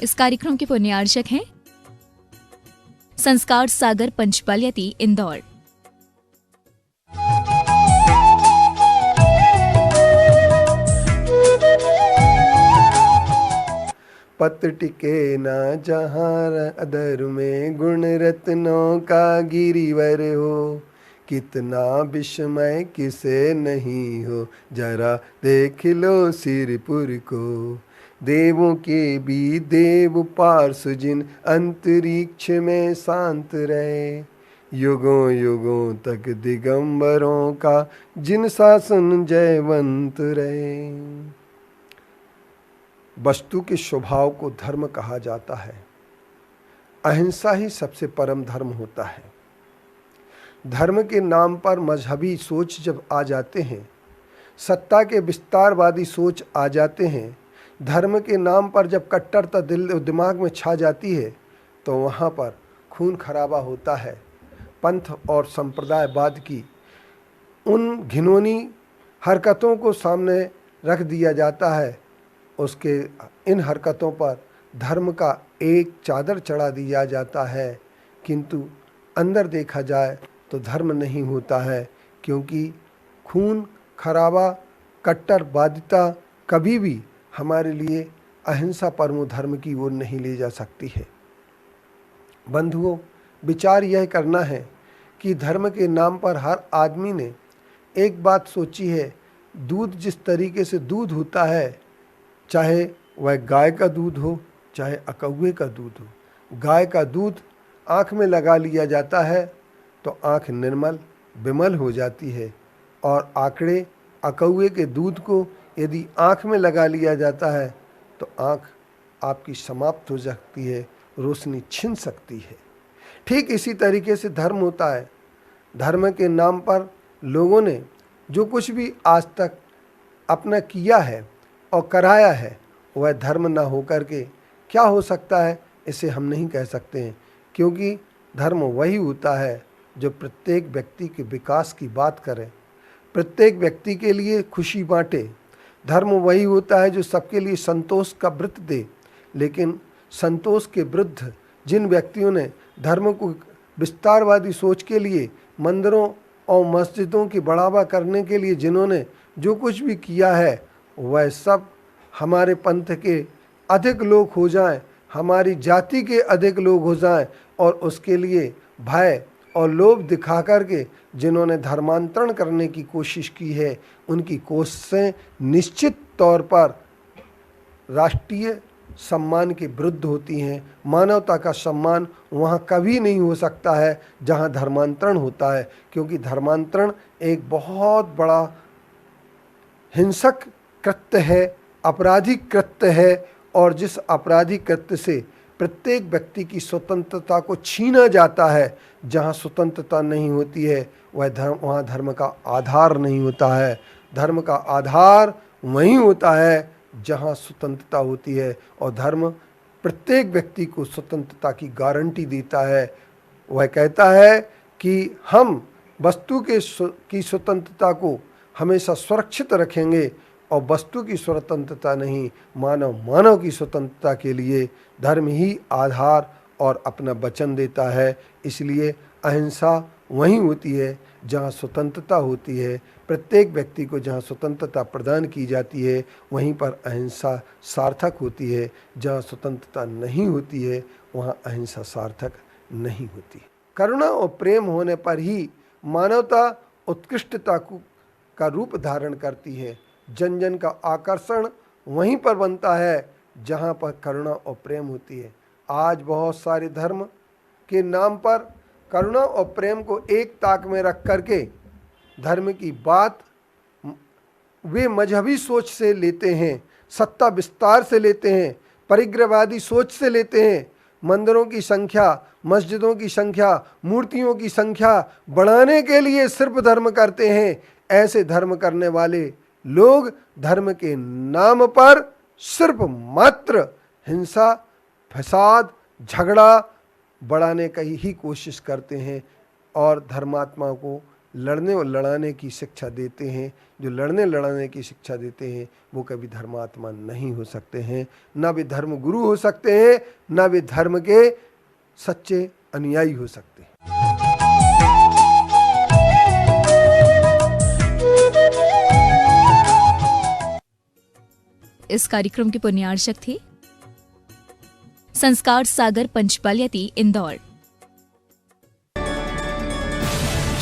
इस कार्यक्रम के पुण्यार्चक हैं संस्कार सागर पंचपालियती इंदौर। पत टिके ना जहाँ अदर में, गुण रत्नों का गिरिवर हो। कितना विस्मय किसे नहीं हो, जरा देख लो सिरपुर को। देवों के भी देव पार्स जिन, अंतरिक्ष में शांत रहे। युगों युगों तक दिगंबरों का, जिन शासन जयवंत रहे। वस्तु के स्वभाव को धर्म कहा जाता है। अहिंसा ही सबसे परम धर्म होता है। धर्म के नाम पर मजहबी सोच जब आ जाते हैं, सत्ता के विस्तारवादी सोच आ जाते हैं, धर्म के नाम पर जब कट्टरता दिमाग में छा जाती है, तो वहाँ पर खून खराबा होता है। पंथ और संप्रदायवाद की उन घिनौनी हरकतों को सामने रख दिया जाता है। उसके इन हरकतों पर धर्म का एक चादर चढ़ा दिया जाता है, किंतु अंदर देखा जाए तो धर्म नहीं होता है, क्योंकि खून खराबा कट्टरवादिता कभी भी हमारे लिए अहिंसा परमो धर्म की ओर नहीं ले जा सकती है। बंधुओं, विचार यह करना है कि धर्म के नाम पर हर आदमी ने एक बात सोची है। दूध जिस तरीके से दूध होता है, चाहे वह गाय का दूध हो चाहे अकौवे का दूध हो, गाय का दूध आँख में लगा लिया जाता है तो आँख निर्मल विमल हो जाती है, और आंकड़े अकौवे के दूध को यदि आँख में लगा लिया जाता है तो आँख आपकी समाप्त हो सकती है, रोशनी छिन सकती है। ठीक इसी तरीके से धर्म होता है। धर्म के नाम पर लोगों ने जो कुछ भी आज तक अपना किया है और कराया है, वह धर्म ना होकर के क्या हो सकता है, इसे हम नहीं कह सकते हैं। क्योंकि धर्म वही होता है जो प्रत्येक व्यक्ति के विकास की बात करे, प्रत्येक व्यक्ति के लिए खुशी बांटे। धर्म वही होता है जो सबके लिए संतोष का व्रत दे। लेकिन संतोष के विरुद्ध जिन व्यक्तियों ने धर्म को विस्तारवादी सोच के लिए, मंदिरों और मस्जिदों की बढ़ावा करने के लिए जिन्होंने जो कुछ भी किया है, वह सब हमारे पंथ के अधिक लोग हो जाएं, हमारी जाति के अधिक लोग हो जाएं, और उसके लिए भय और लोभ दिखा करके जिन्होंने धर्मांतरण करने की कोशिश की है, उनकी कोशिशें निश्चित तौर पर राष्ट्रीय सम्मान के विरुद्ध होती हैं। मानवता का सम्मान वहाँ कभी नहीं हो सकता है जहाँ धर्मांतरण होता है, क्योंकि धर्मांतरण एक बहुत बड़ा हिंसक कृत्य है, आपराधिक कृत्य है, और जिस आपराधिक कृत्य से प्रत्येक व्यक्ति की स्वतंत्रता को छीना जाता है। जहाँ स्वतंत्रता नहीं होती है वहाँ धर्म का आधार नहीं होता है। धर्म का आधार वहीं होता है जहाँ स्वतंत्रता होती है, और धर्म प्रत्येक व्यक्ति को स्वतंत्रता की गारंटी देता है। वह कहता है कि हम वस्तु की स्वतंत्रता को हमेशा सुरक्षित रखेंगे, और वस्तु की स्वतंत्रता नहीं, मानव की स्वतंत्रता के लिए धर्म ही आधार और अपना वचन देता है। इसलिए अहिंसा वहीं होती है जहाँ स्वतंत्रता होती है। प्रत्येक व्यक्ति को जहाँ स्वतंत्रता प्रदान की जाती है, वहीं पर अहिंसा सार्थक होती है। जहाँ स्वतंत्रता नहीं होती है, वहाँ अहिंसा सार्थक नहीं होती। करुणा और प्रेम होने पर ही मानवता उत्कृष्टता का रूप धारण करती है। जन जन का आकर्षण वहीं पर बनता है जहाँ पर करुणा और प्रेम होती है। आज बहुत सारे धर्म के नाम पर करुणा और प्रेम को एक ताक में रख करके धर्म की बात वे मजहबी सोच से लेते हैं, सत्ता विस्तार से लेते हैं, परिग्रहवादी सोच से लेते हैं। मंदिरों की संख्या, मस्जिदों की संख्या, मूर्तियों की संख्या बढ़ाने के लिए सिर्फ धर्म करते हैं। ऐसे धर्म करने वाले लोग धर्म के नाम पर सिर्फ मात्र हिंसा, फसाद, झगड़ा बढ़ाने का ही कोशिश करते हैं, और धर्मात्मा को लड़ने और लड़ाने की शिक्षा देते हैं, जो लड़ने लड़ाने की शिक्षा देते हैं, वो कभी धर्मात्मा नहीं हो सकते हैं, ना वे धर्म गुरु हो सकते हैं, ना वे धर्म के सच्चे अनुयायी हो सकते हैं। इस कार्यक्रम के पुण्यार्चक थे संस्कार सागर पंचपालियती, इंदौर।